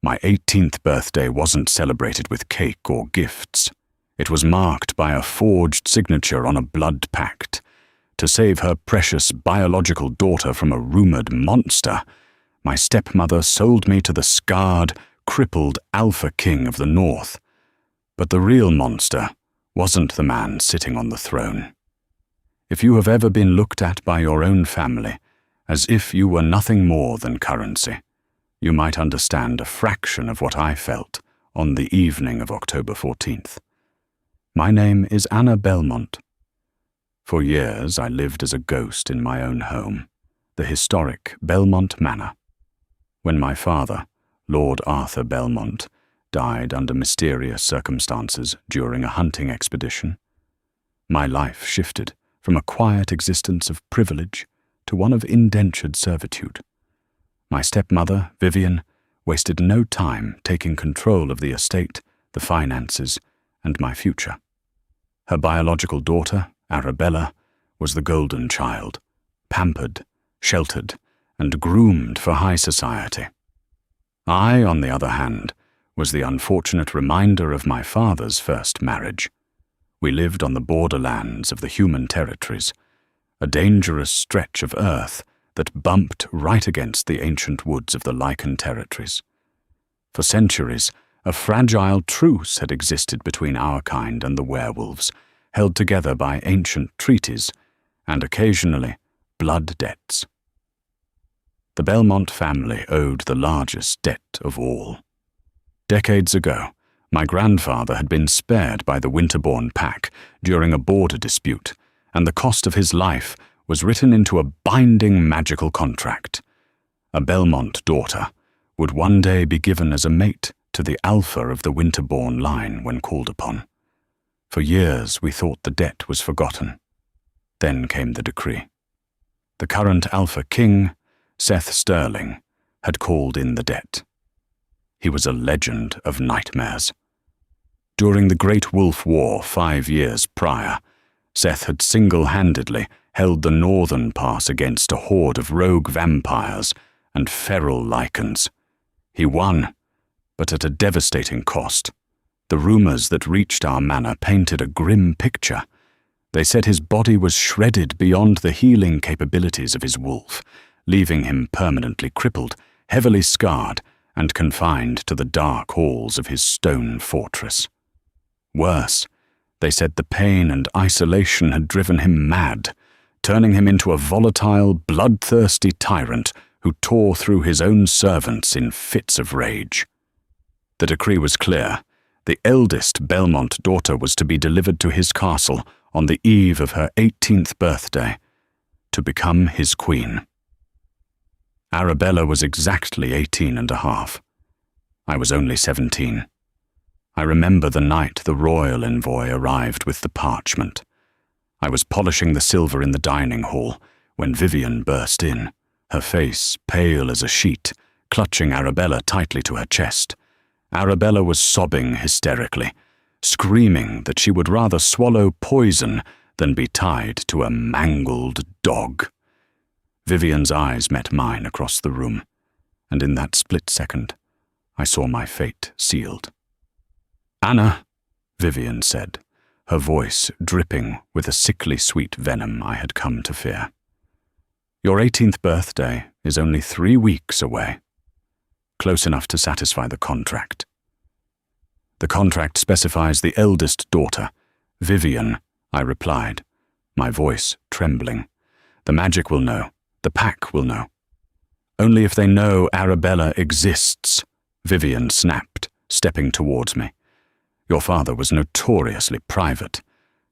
My 18th birthday wasn't celebrated with cake or gifts. It was marked by a forged signature on a blood pact. To save her precious biological daughter from a rumored monster, my stepmother sold me to the scarred, crippled Alpha King of the North. But the real monster wasn't the man sitting on the throne. If you have ever been looked at by your own family as if you were nothing more than currency, you might understand a fraction of what I felt on the evening of October 14th. My name is Anna Belmont. For years I lived as a ghost in my own home, the historic Belmont Manor. When my father, Lord Arthur Belmont, died under mysterious circumstances during a hunting expedition, my life shifted from a quiet existence of privilege to one of indentured servitude. My stepmother, Vivian, wasted no time taking control of the estate, the finances, and my future. Her biological daughter, Arabella, was the golden child, pampered, sheltered, and groomed for high society. I, on the other hand, was the unfortunate reminder of my father's first marriage. We lived on the borderlands of the human territories, a dangerous stretch of earth that bumped right against the ancient woods of the Lichen territories. For centuries, a fragile truce had existed between our kind and the werewolves, held together by ancient treaties and occasionally blood debts. The Belmont family owed the largest debt of all. Decades ago, my grandfather had been spared by the Winterbourne Pack during a border dispute, and the cost of his life was written into a binding magical contract. A Belmont daughter would one day be given as a mate to the Alpha of the Winterbourne line when called upon. For years we thought the debt was forgotten. Then came the decree. The current Alpha King, Seth Sterling, had called in the debt. He was a legend of nightmares. During the Great Wolf War 5 years prior, Seth had single-handedly held the northern pass against a horde of rogue vampires and feral lichens. He won, but at a devastating cost. The rumors that reached our manor painted a grim picture. They said his body was shredded beyond the healing capabilities of his wolf, leaving him permanently crippled, heavily scarred, and confined to the dark halls of his stone fortress. Worse, they said the pain and isolation had driven him mad, turning him into a volatile, bloodthirsty tyrant who tore through his own servants in fits of rage. The decree was clear. The eldest Belmont daughter was to be delivered to his castle on the eve of her 18th birthday, to become his queen. Arabella was exactly 18 and a half. I was only 17. I remember the night the royal envoy arrived with the parchment. I was polishing the silver in the dining hall when Vivian burst in, her face pale as a sheet, clutching Arabella tightly to her chest. Arabella was sobbing hysterically, screaming that she would rather swallow poison than be tied to a mangled dog. Vivian's eyes met mine across the room, and in that split second, I saw my fate sealed. "Anna," Vivian said, her voice dripping with a sickly sweet venom I had come to fear. "Your 18th birthday is only 3 weeks away. Close enough to satisfy the contract." "The contract specifies the eldest daughter, Vivian," I replied, my voice trembling. "The magic will know. The pack will know." "Only if they know Arabella exists," Vivian snapped, stepping towards me. "Your father was notoriously private.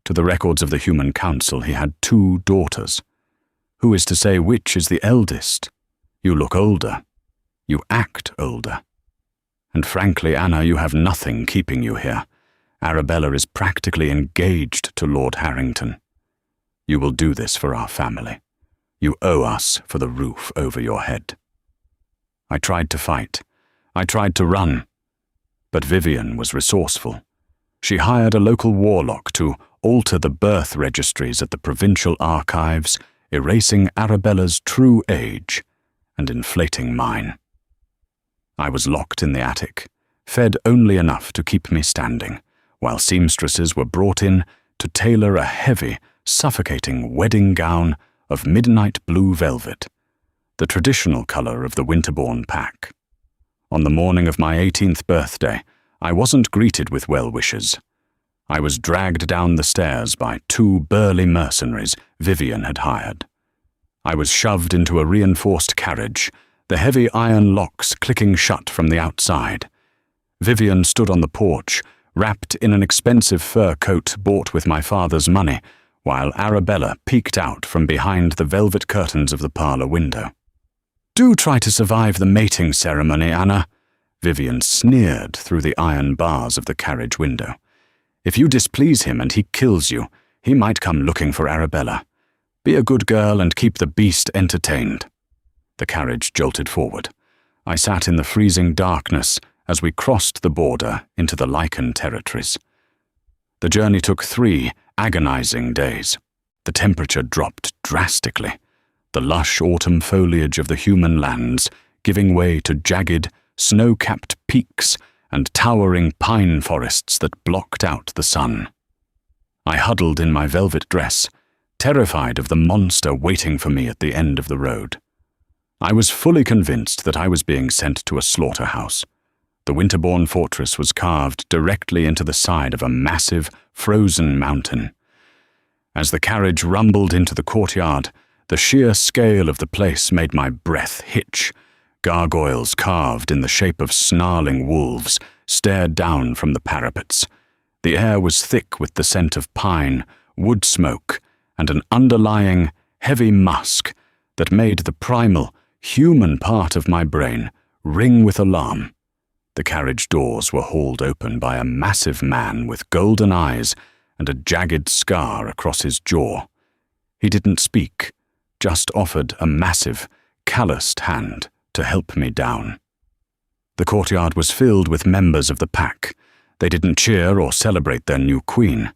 To the records of the Human Council, he had 2 daughters. Who is to say which is the eldest? You look older. You act older. And frankly, Anna, you have nothing keeping you here. Arabella is practically engaged to Lord Harrington. You will do this for our family. You owe us for the roof over your head." I tried to fight. I tried to run. But Vivian was resourceful. She hired a local warlock to alter the birth registries at the provincial archives, erasing Arabella's true age and inflating mine. I was locked in the attic, fed only enough to keep me standing, while seamstresses were brought in to tailor a heavy, suffocating wedding gown of midnight blue velvet, the traditional color of the winter-born pack. On the morning of my 18th birthday, I wasn't greeted with well wishes. I was dragged down the stairs by 2 burly mercenaries Vivian had hired. I was shoved into a reinforced carriage, the heavy iron locks clicking shut from the outside. Vivian stood on the porch, wrapped in an expensive fur coat bought with my father's money, while Arabella peeked out from behind the velvet curtains of the parlor window. "Do try to survive the mating ceremony, Anna," Vivian sneered through the iron bars of the carriage window. "If you displease him and he kills you, he might come looking for Arabella. Be a good girl and keep the beast entertained." The carriage jolted forward. I sat in the freezing darkness as we crossed the border into the lichen territories. The journey took 3 agonizing days. The temperature dropped drastically, the lush autumn foliage of the human lands giving way to jagged, snow-capped peaks and towering pine forests that blocked out the sun. I huddled in my velvet dress, terrified of the monster waiting for me at the end of the road. I was fully convinced that I was being sent to a slaughterhouse. The Winterborn fortress was carved directly into the side of a massive, frozen mountain. As the carriage rumbled into the courtyard, the sheer scale of the place made my breath hitch. Gargoyles carved in the shape of snarling wolves stared down from the parapets. The air was thick with the scent of pine, wood smoke, and an underlying, heavy musk that made the primal, human part of my brain ring with alarm. The carriage doors were hauled open by a massive man with golden eyes and a jagged scar across his jaw. He didn't speak, just offered a massive, calloused hand to help me down. The courtyard was filled with members of the pack. They didn't cheer or celebrate their new queen.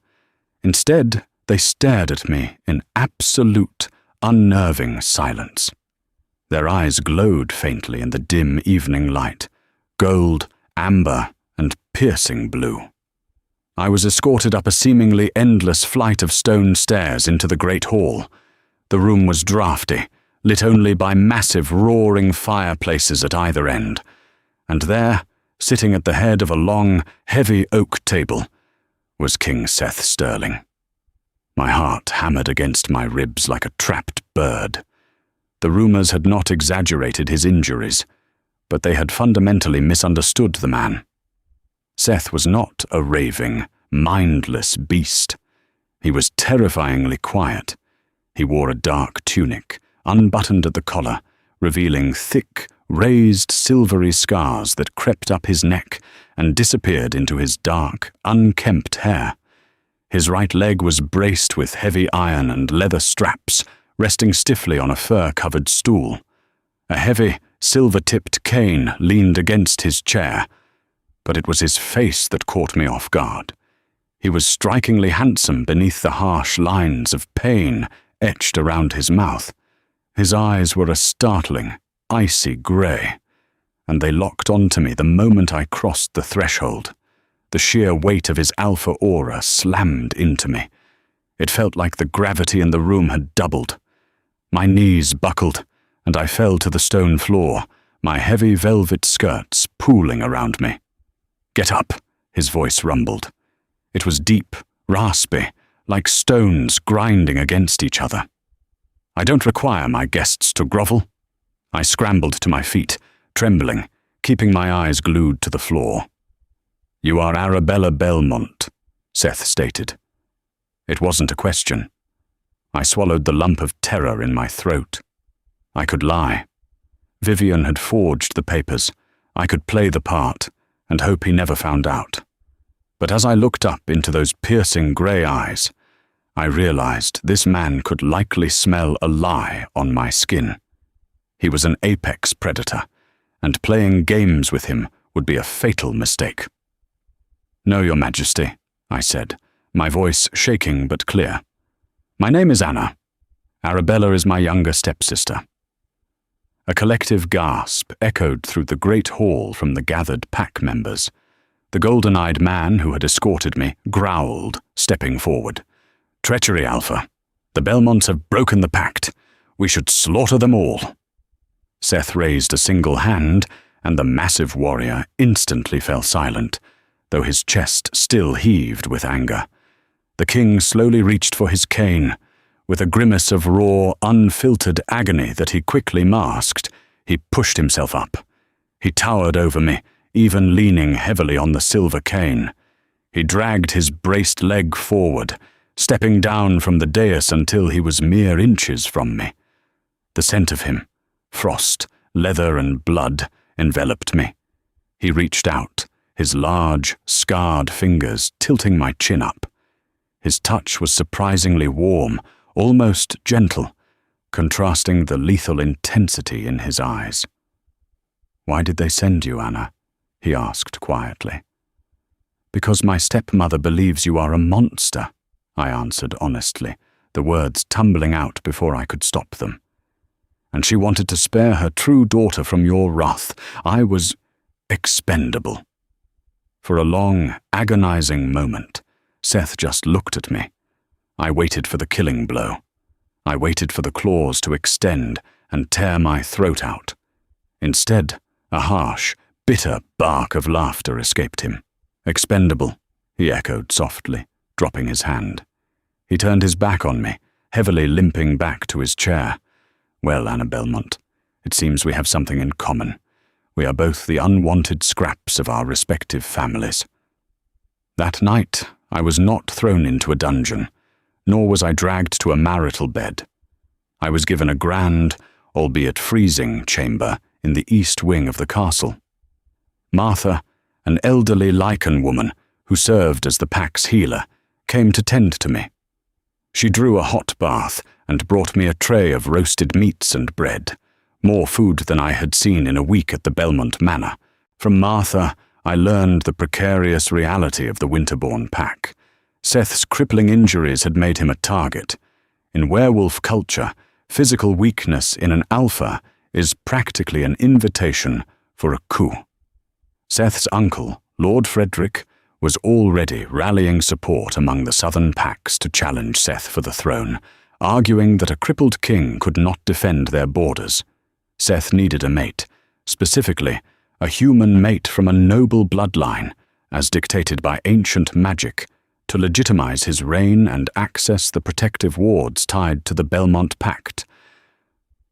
Instead, they stared at me in absolute, unnerving silence. Their eyes glowed faintly in the dim evening light, gold, amber, and piercing blue. I was escorted up a seemingly endless flight of stone stairs into the great hall. The room was drafty, lit only by massive roaring fireplaces at either end. And there, sitting at the head of a long, heavy oak table, was King Seth Sterling. My heart hammered against my ribs like a trapped bird. The rumors had not exaggerated his injuries, but they had fundamentally misunderstood the man. Seth was not a raving, mindless beast. He was terrifyingly quiet. He wore a dark tunic, unbuttoned at the collar, revealing thick, raised silvery scars that crept up his neck and disappeared into his dark, unkempt hair. His right leg was braced with heavy iron and leather straps, resting stiffly on a fur-covered stool. A heavy, silver-tipped cane leaned against his chair, but it was his face that caught me off guard. He was strikingly handsome beneath the harsh lines of pain etched around his mouth. His eyes were a startling, icy grey, and they locked onto me the moment I crossed the threshold. The sheer weight of his alpha aura slammed into me. It felt like the gravity in the room had doubled. My knees buckled, and I fell to the stone floor, my heavy velvet skirts pooling around me. "Get up," his voice rumbled. It was deep, raspy, like stones grinding against each other. "I don't require my guests to grovel." I scrambled to my feet, trembling, keeping my eyes glued to the floor. "You are Arabella Belmont," Seth stated. It wasn't a question. I swallowed the lump of terror in my throat. I could lie. Vivian had forged the papers. I could play the part and hope he never found out. But as I looked up into those piercing grey eyes, I realized this man could likely smell a lie on my skin. He was an apex predator, and playing games with him would be a fatal mistake. "No, Your Majesty," I said, my voice shaking but clear. "My name is Anna. Arabella is my younger stepsister." A collective gasp echoed through the great hall from the gathered pack members. The golden-eyed man who had escorted me growled, stepping forward. "Treachery, Alpha. The Belmonts have broken the pact. We should slaughter them all." Seth raised a single hand, and the massive warrior instantly fell silent, though his chest still heaved with anger. The king slowly reached for his cane. With a grimace of raw, unfiltered agony that he quickly masked, he pushed himself up. He towered over me, even leaning heavily on the silver cane. He dragged his braced leg forward, stepping down from the dais until he was mere inches from me. The scent of him, frost, leather, and blood, enveloped me. He reached out, his large, scarred fingers tilting my chin up. His touch was surprisingly warm, almost gentle, contrasting the lethal intensity in his eyes. "Why did they send you, Anna?" he asked quietly. "Because my stepmother believes you are a monster," I answered honestly, the words tumbling out before I could stop them. "And she wanted to spare her true daughter from your wrath. I was expendable." For a long, agonizing moment, Seth just looked at me. I waited for the killing blow. I waited for the claws to extend and tear my throat out. Instead, a harsh, bitter bark of laughter escaped him. "Expendable," he echoed softly, dropping his hand. He turned his back on me, heavily limping back to his chair. "Well, Anna Belmont, it seems we have something in common. We are both the unwanted scraps of our respective families." That night, I was not thrown into a dungeon, nor was I dragged to a marital bed. I was given a grand, albeit freezing, chamber in the east wing of the castle. Martha, an elderly lichen woman who served as the pack's healer, came to tend to me. She drew a hot bath and brought me a tray of roasted meats and bread, more food than I had seen in a week at the Belmont Manor. From Martha, I learned the precarious reality of the Winterborn pack. Seth's crippling injuries had made him a target. In werewolf culture, physical weakness in an alpha is practically an invitation for a coup. Seth's uncle, Lord Frederick, was already rallying support among the southern packs to challenge Seth for the throne, arguing that a crippled king could not defend their borders. Seth needed a mate, specifically a human mate from a noble bloodline, as dictated by ancient magic, to legitimize his reign and access the protective wards tied to the Belmont Pact.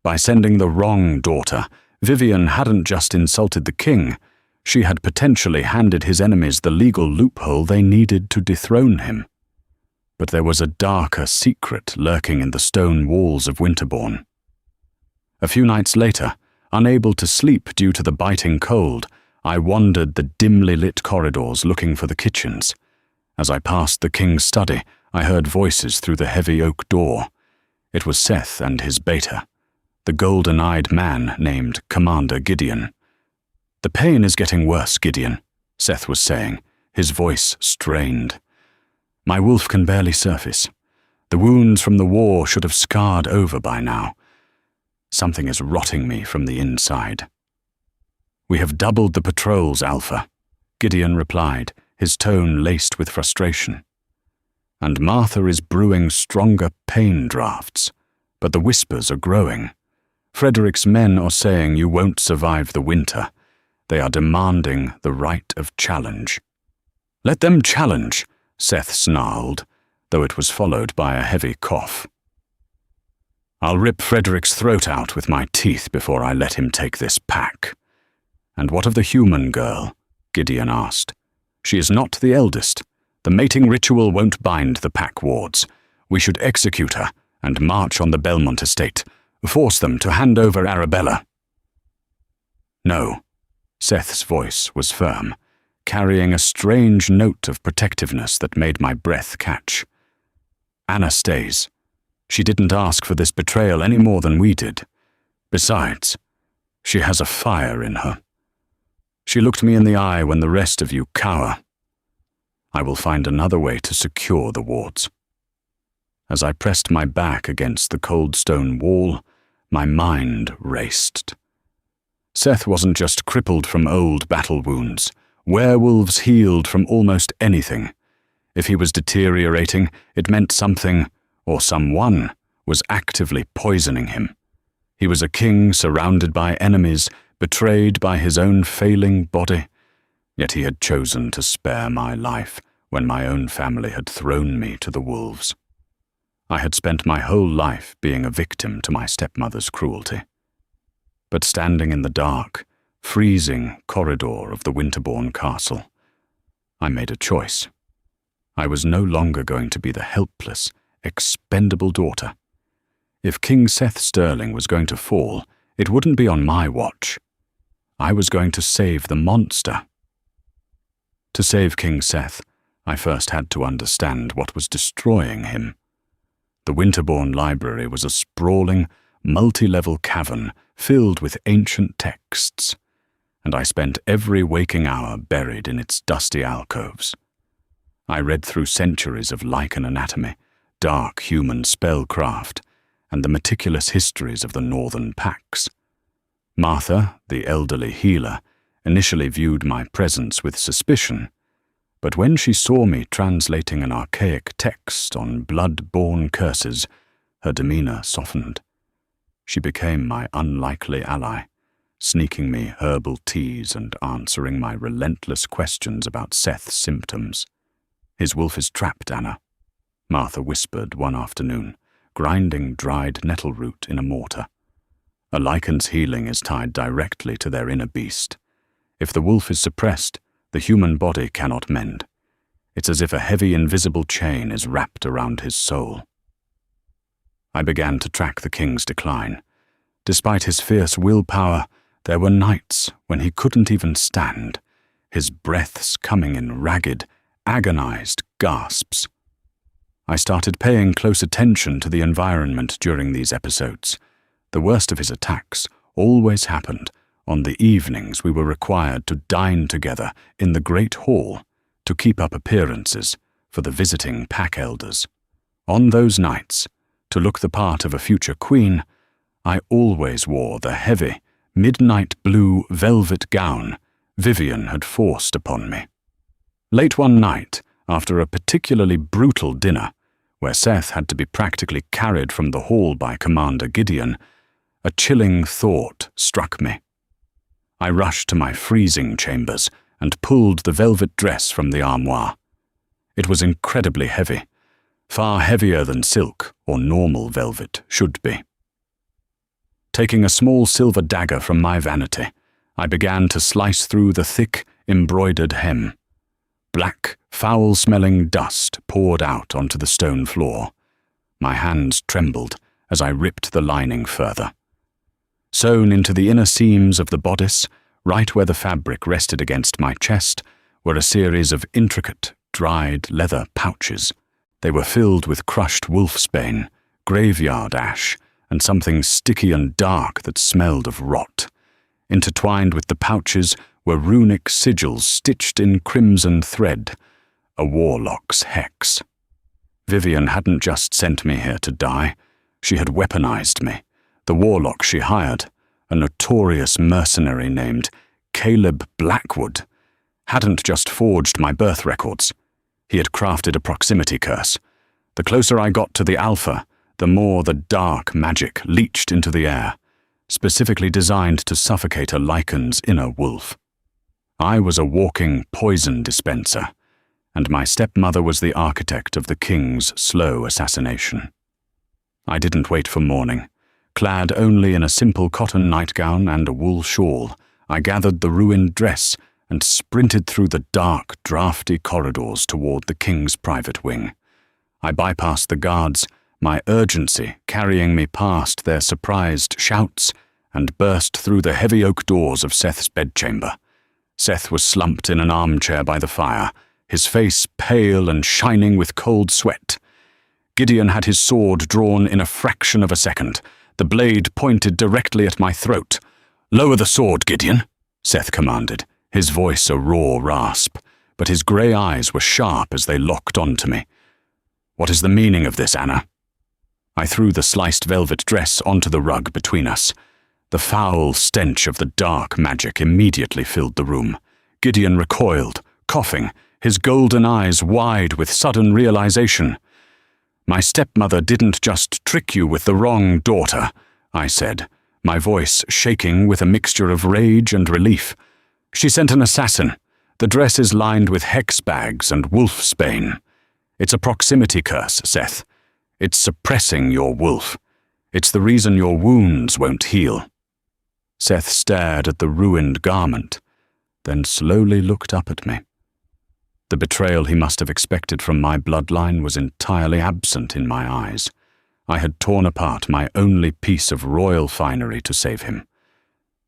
By sending the wrong daughter, Vivian hadn't just insulted the king, she had potentially handed his enemies the legal loophole they needed to dethrone him. But there was a darker secret lurking in the stone walls of Winterborn. A few nights later, unable to sleep due to the biting cold, I wandered the dimly lit corridors looking for the kitchens. As I passed the king's study, I heard voices through the heavy oak door. It was Seth and his beta, the golden-eyed man named Commander Gideon. "The pain is getting worse, Gideon," Seth was saying, his voice strained. "My wolf can barely surface. The wounds from the war should have scarred over by now. Something is rotting me from the inside." "We have doubled the patrols, Alpha," Gideon replied, his tone laced with frustration. "And Martha is brewing stronger pain drafts, but the whispers are growing. Frederick's men are saying you won't survive the winter. They are demanding the right of challenge." "Let them challenge," Seth snarled, though it was followed by a heavy cough. "I'll rip Frederick's throat out with my teeth before I let him take this pack." "And what of the human girl?" Gideon asked. "She is not the eldest. The mating ritual won't bind the pack wards. We should execute her and march on the Belmont estate. Force them to hand over Arabella." "No." Seth's voice was firm, carrying a strange note of protectiveness that made my breath catch. "Anna stays. She didn't ask for this betrayal any more than we did. Besides, she has a fire in her. She looked me in the eye when the rest of you cower. I will find another way to secure the wards." As I pressed my back against the cold stone wall, my mind raced. Seth wasn't just crippled from old battle wounds. Werewolves healed from almost anything. If he was deteriorating, it meant something, or someone, was actively poisoning him. He was a king surrounded by enemies, betrayed by his own failing body. Yet he had chosen to spare my life when my own family had thrown me to the wolves. I had spent my whole life being a victim to my stepmother's cruelty. But standing in the dark, freezing corridor of the Winterbourne castle, I made a choice. I was no longer going to be the helpless, expendable daughter. If King Seth Sterling was going to fall, it wouldn't be on my watch. I was going to save the monster. To save King Seth, I first had to understand what was destroying him. The Winterbourne Library was a sprawling, multi-level cavern filled with ancient texts, and I spent every waking hour buried in its dusty alcoves. I read through centuries of lichen anatomy, dark human spellcraft, and the meticulous histories of the northern pacts. Martha, the elderly healer, initially viewed my presence with suspicion, but when she saw me translating an archaic text on blood-borne curses, her demeanor softened. She became my unlikely ally, sneaking me herbal teas and answering my relentless questions about Seth's symptoms. "His wolf is trapped, Anna," Martha whispered one afternoon, grinding dried nettle root in a mortar. "A lichen's healing is tied directly to their inner beast. If the wolf is suppressed, the human body cannot mend. It's as if a heavy invisible chain is wrapped around his soul." I began to track the king's decline. Despite his fierce willpower, there were nights when he couldn't even stand, his breaths coming in ragged, agonized gasps. I started paying close attention to the environment during these episodes. The worst of his attacks always happened on the evenings we were required to dine together in the Great Hall to keep up appearances for the visiting pack elders. On those nights, to look the part of a future queen, I always wore the heavy, midnight blue velvet gown Vivian had forced upon me. Late one night, after a particularly brutal dinner, where Seth had to be practically carried from the hall by Commander Gideon, a chilling thought struck me. I rushed to my freezing chambers and pulled the velvet dress from the armoire. It was incredibly heavy, far heavier than silk or normal velvet should be. Taking a small silver dagger from my vanity, I began to slice through the thick, embroidered hem. Black, foul-smelling dust poured out onto the stone floor. My hands trembled as I ripped the lining further. Sewn into the inner seams of the bodice, right where the fabric rested against my chest, were a series of intricate, dried leather pouches. They were filled with crushed wolfsbane, graveyard ash, and something sticky and dark that smelled of rot. Intertwined with the pouches were runic sigils stitched in crimson thread, a warlock's hex. Vivian hadn't just sent me here to die. She had weaponized me. The warlock she hired, a notorious mercenary named Caleb Blackwood, hadn't just forged my birth records. He had crafted a proximity curse. The closer I got to the Alpha, the more the dark magic leached into the air, specifically designed to suffocate a lichen's inner wolf. I was a walking poison dispenser, and my stepmother was the architect of the king's slow assassination. I didn't wait for morning. Clad only in a simple cotton nightgown and a wool shawl, I gathered the ruined dress and sprinted through the dark, drafty corridors toward the king's private wing. I bypassed the guards, my urgency carrying me past their surprised shouts, and burst through the heavy oak doors of Seth's bedchamber. Seth was slumped in an armchair by the fire, his face pale and shining with cold sweat. Gideon had his sword drawn in a fraction of a second, the blade pointed directly at my throat. "Lower the sword, Gideon," Seth commanded, his voice a raw rasp, but his grey eyes were sharp as they locked onto me. "What is the meaning of this, Anna?" I threw the sliced velvet dress onto the rug between us. The foul stench of the dark magic immediately filled the room. Gideon recoiled, coughing, his golden eyes wide with sudden realization. "My stepmother didn't just trick you with the wrong daughter," I said, my voice shaking with a mixture of rage and relief. "She sent an assassin. The dress is lined with hex bags and wolfsbane. It's a proximity curse, Seth. It's suppressing your wolf. It's the reason your wounds won't heal." Seth stared at the ruined garment, then slowly looked up at me. The betrayal he must have expected from my bloodline was entirely absent in my eyes. I had torn apart my only piece of royal finery to save him.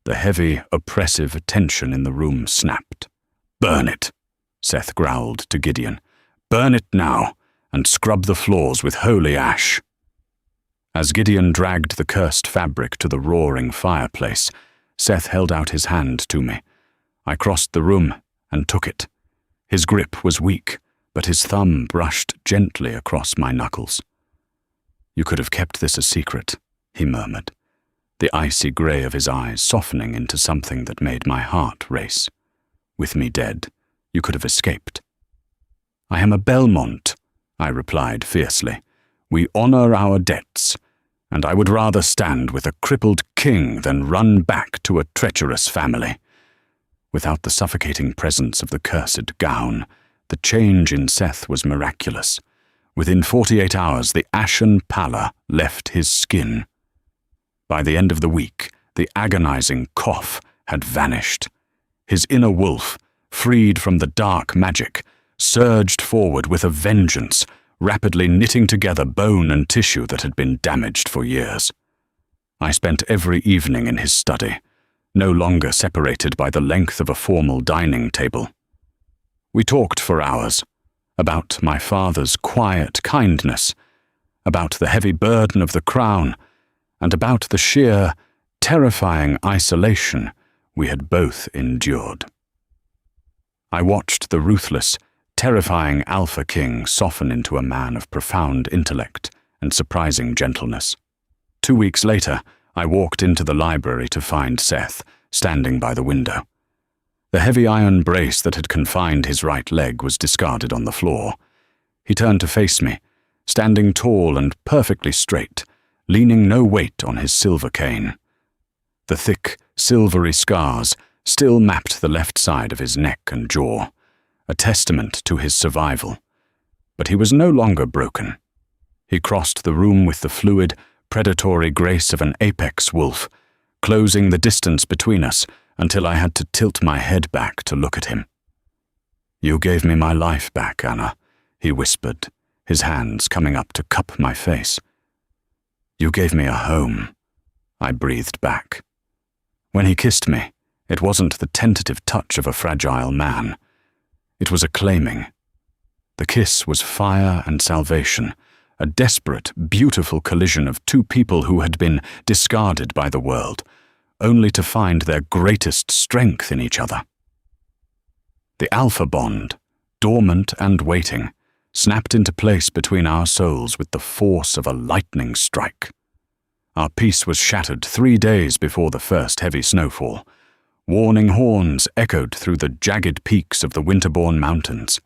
The heavy, oppressive tension in the room snapped. "Burn it," Seth growled to Gideon. "Burn it now, and scrub the floors with holy ash." As Gideon dragged the cursed fabric to the roaring fireplace, Seth held out his hand to me. I crossed the room and took it. His grip was weak, but his thumb brushed gently across my knuckles. "You could have kept this a secret," he murmured, the icy grey of his eyes softening into something that made my heart race. "With me dead, you could have escaped." "I am a Belmont," I replied fiercely. "We honor our debts, and I would rather stand with a crippled king than run back to a treacherous family." Without the suffocating presence of the cursed gown, the change in Seth was miraculous. Within 48 hours, the ashen pallor left his skin. By the end of the week, the agonizing cough had vanished. His inner wolf, freed from the dark magic, surged forward with a vengeance, rapidly knitting together bone and tissue that had been damaged for years. I spent every evening in his study, no longer separated by the length of a formal dining table. We talked for hours, about my father's quiet kindness, about the heavy burden of the crown, and about the sheer, terrifying isolation we had both endured. I watched the ruthless, terrifying Alpha King soften into a man of profound intellect and surprising gentleness. 2 weeks later, I walked into the library to find Seth, standing by the window. The heavy iron brace that had confined his right leg was discarded on the floor. He turned to face me, standing tall and perfectly straight, leaning no weight on his silver cane. The thick, silvery scars still mapped the left side of his neck and jaw, a testament to his survival. But he was no longer broken. He crossed the room with the fluid, predatory grace of an apex wolf, closing the distance between us until I had to tilt my head back to look at him. "You gave me my life back, Anna," he whispered, his hands coming up to cup my face. "You gave me a home," I breathed back. When he kissed me, it wasn't the tentative touch of a fragile man. It was a claiming. The kiss was fire and salvation, a desperate, beautiful collision of two people who had been discarded by the world, only to find their greatest strength in each other. The alpha bond, dormant and waiting, snapped into place between our souls with the force of a lightning strike. Our peace was shattered 3 days before the first heavy snowfall. Warning horns echoed through the jagged peaks of the Winterbourne Mountains.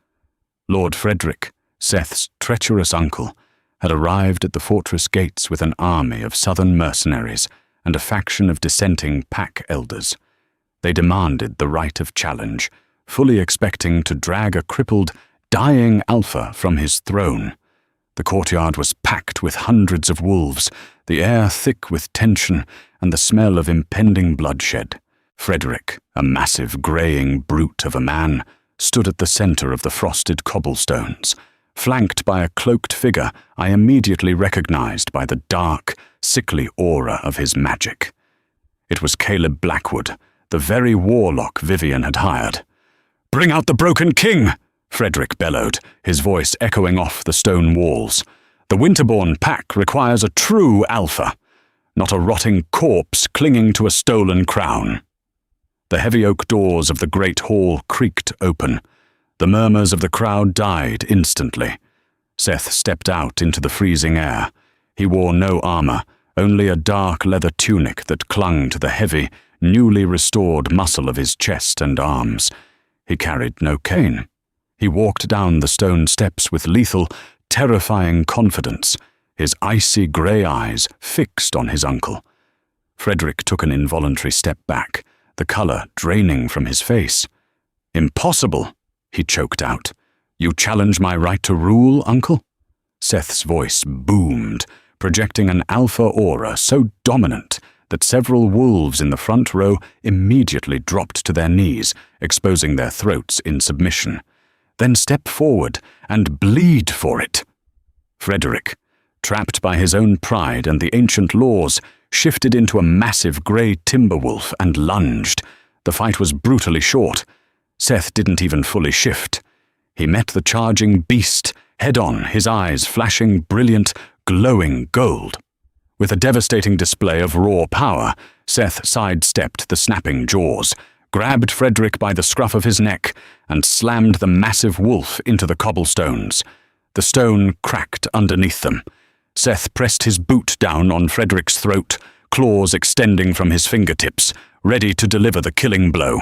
Lord Frederick, Seth's treacherous uncle, had arrived at the fortress gates with an army of southern mercenaries and a faction of dissenting pack elders. They demanded the right of challenge, fully expecting to drag a crippled, dying alpha from his throne. The courtyard was packed with hundreds of wolves, the air thick with tension and the smell of impending bloodshed. Frederick, a massive greying brute of a man, stood at the center of the frosted cobblestones, flanked by a cloaked figure I immediately recognized by the dark, sickly aura of his magic. It was Caleb Blackwood, the very warlock Vivian had hired. "Bring out the broken king!" Frederick bellowed, his voice echoing off the stone walls. "The Winterbourne pack requires a true alpha, not a rotting corpse clinging to a stolen crown." The heavy oak doors of the great hall creaked open. The murmurs of the crowd died instantly. Seth stepped out into the freezing air. He wore no armor, only a dark leather tunic that clung to the heavy, newly restored muscle of his chest and arms. He carried no cane. He walked down the stone steps with lethal, terrifying confidence, his icy grey eyes fixed on his uncle. Frederick took an involuntary step back, the colour draining from his face. "Impossible," he choked out. "You challenge my right to rule, uncle?" Seth's voice boomed, projecting an alpha aura so dominant that several wolves in the front row immediately dropped to their knees, exposing their throats in submission. "Then step forward and bleed for it." Frederick, trapped by his own pride and the ancient laws, shifted into a massive grey timber wolf and lunged. The fight was brutally short. Seth didn't even fully shift. He met the charging beast head-on, his eyes flashing brilliant, glowing gold. With a devastating display of raw power, Seth sidestepped the snapping jaws, grabbed Frederick by the scruff of his neck, and slammed the massive wolf into the cobblestones. The stone cracked underneath them. Seth pressed his boot down on Frederick's throat, claws extending from his fingertips, ready to deliver the killing blow.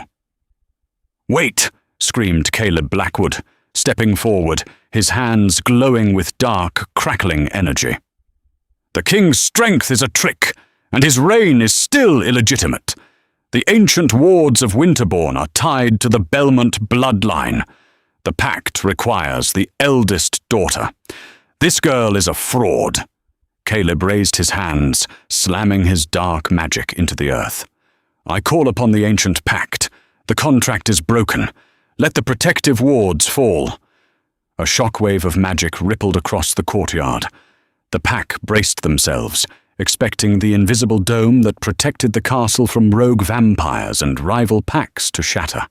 "Wait!" screamed Caleb Blackwood, stepping forward, his hands glowing with dark, crackling energy. "The king's strength is a trick, and his reign is still illegitimate. The ancient wards of Winterbourne are tied to the Belmont bloodline. The pact requires the eldest daughter. This girl is a fraud." Caleb raised his hands, slamming his dark magic into the earth. "I call upon the ancient pact. The contract is broken. Let the protective wards fall." A shockwave of magic rippled across the courtyard. The pack braced themselves, expecting the invisible dome that protected the castle from rogue vampires and rival packs to shatter.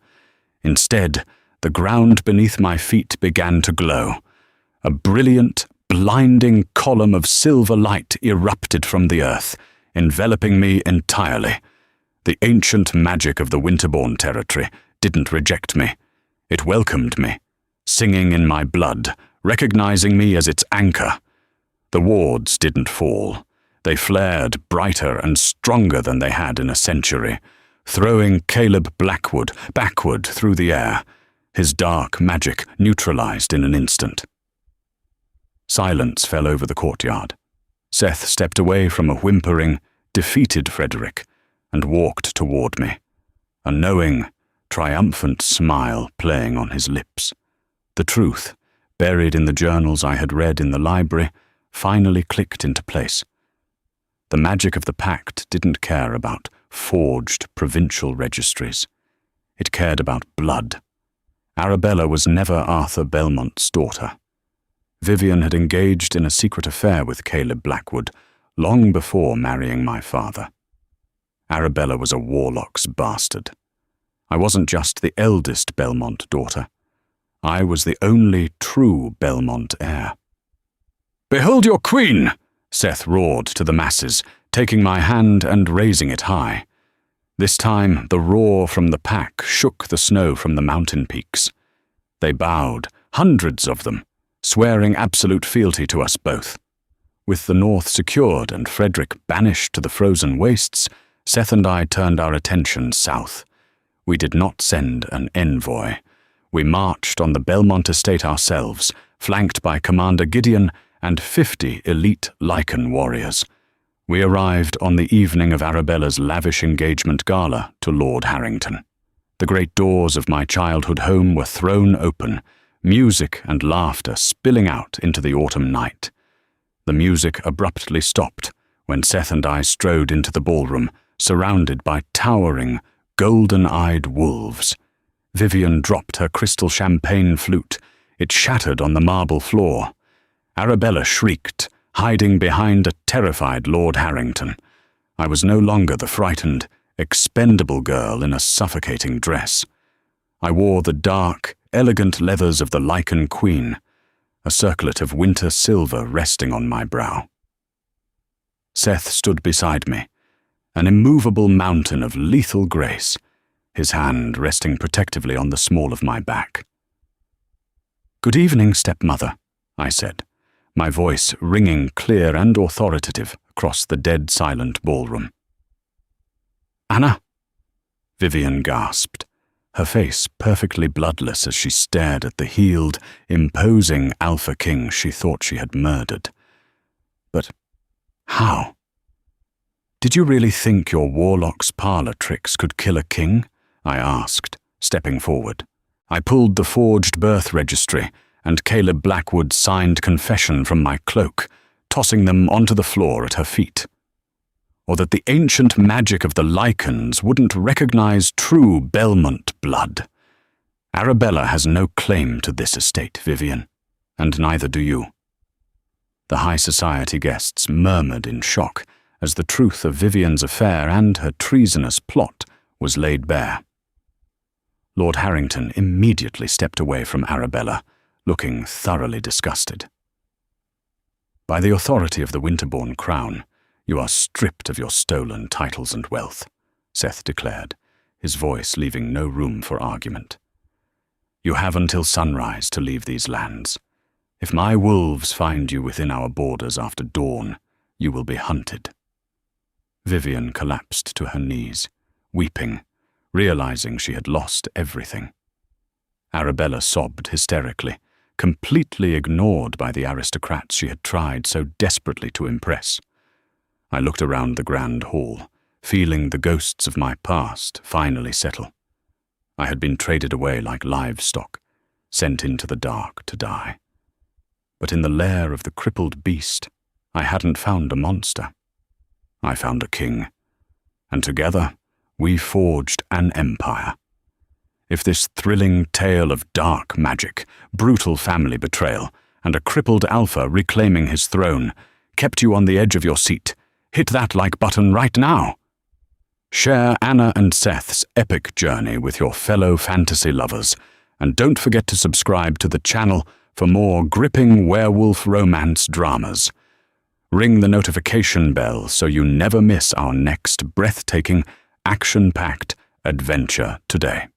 Instead, the ground beneath my feet began to glow. A brilliant, blinding column of silver light erupted from the earth, enveloping me entirely. The ancient magic of the Winterbourne territory didn't reject me. It welcomed me, singing in my blood, recognizing me as its anchor. The wards didn't fall. They flared brighter and stronger than they had in a century, throwing Caleb Blackwood backward through the air, his dark magic neutralized in an instant. Silence fell over the courtyard. Seth stepped away from a whimpering, defeated Frederick and walked toward me, a knowing, triumphant smile playing on his lips. The truth, buried in the journals I had read in the library, finally clicked into place. The magic of the pact didn't care about forged provincial registries. It cared about blood. Arabella was never Arthur Belmont's daughter. Vivian had engaged in a secret affair with Caleb Blackwood long before marrying my father. Arabella was a warlock's bastard. I wasn't just the eldest Belmont daughter. I was the only true Belmont heir. "Behold your queen!" Seth roared to the masses, taking my hand and raising it high. This time, the roar from the pack shook the snow from the mountain peaks. They bowed, hundreds of them, swearing absolute fealty to us both. With the north secured and Frederick banished to the frozen wastes, Seth and I turned our attention south. We did not send an envoy. We marched on the Belmont estate ourselves, flanked by Commander Gideon and 50 elite Lycan warriors. We arrived on the evening of Arabella's lavish engagement gala to Lord Harrington. The great doors of my childhood home were thrown open, music and laughter spilling out into the autumn night. The music abruptly stopped when Seth and I strode into the ballroom, surrounded by towering, golden-eyed wolves. Vivian dropped her crystal champagne flute. It shattered on the marble floor. Arabella shrieked, hiding behind a terrified Lord Harrington. I was no longer the frightened, expendable girl in a suffocating dress. I wore the dark, elegant leathers of the Lycan Queen, a circlet of winter silver resting on my brow. Seth stood beside me, an immovable mountain of lethal grace, his hand resting protectively on the small of my back. "Good evening, stepmother," I said, my voice ringing clear and authoritative across the dead-silent ballroom. "Anna?" Vivian gasped, her face perfectly bloodless as she stared at the healed, imposing Alpha King she thought she had murdered. But how? "Did you really think your warlock's parlor tricks could kill a king?" I asked, stepping forward. I pulled the forged birth registry and Caleb Blackwood's signed confession from my cloak, tossing them onto the floor at her feet. Or that the ancient magic of the lichens wouldn't recognize true Belmont blood. Arabella has no claim to this estate, Vivian, and neither do you. The high society guests murmured in shock as the truth of Vivian's affair and her treasonous plot was laid bare. Lord Harrington immediately stepped away from Arabella, looking thoroughly disgusted. "By the authority of the Winterbourne Crown, you are stripped of your stolen titles and wealth," Seth declared, his voice leaving no room for argument. "You have until sunrise to leave these lands. If my wolves find you within our borders after dawn, you will be hunted." Vivian collapsed to her knees, weeping, realizing she had lost everything. Arabella sobbed hysterically, completely ignored by the aristocrats she had tried so desperately to impress. I looked around the grand hall, feeling the ghosts of my past finally settle. I had been traded away like livestock, sent into the dark to die. But in the lair of the crippled beast, I hadn't found a monster. I found a king, and together we forged an empire. If this thrilling tale of dark magic, brutal family betrayal, and a crippled alpha reclaiming his throne kept you on the edge of your seat, hit that like button right now. Share Anna and Seth's epic journey with your fellow fantasy lovers, and don't forget to subscribe to the channel for more gripping werewolf romance dramas. Ring the notification bell so you never miss our next breathtaking, action-packed adventure today.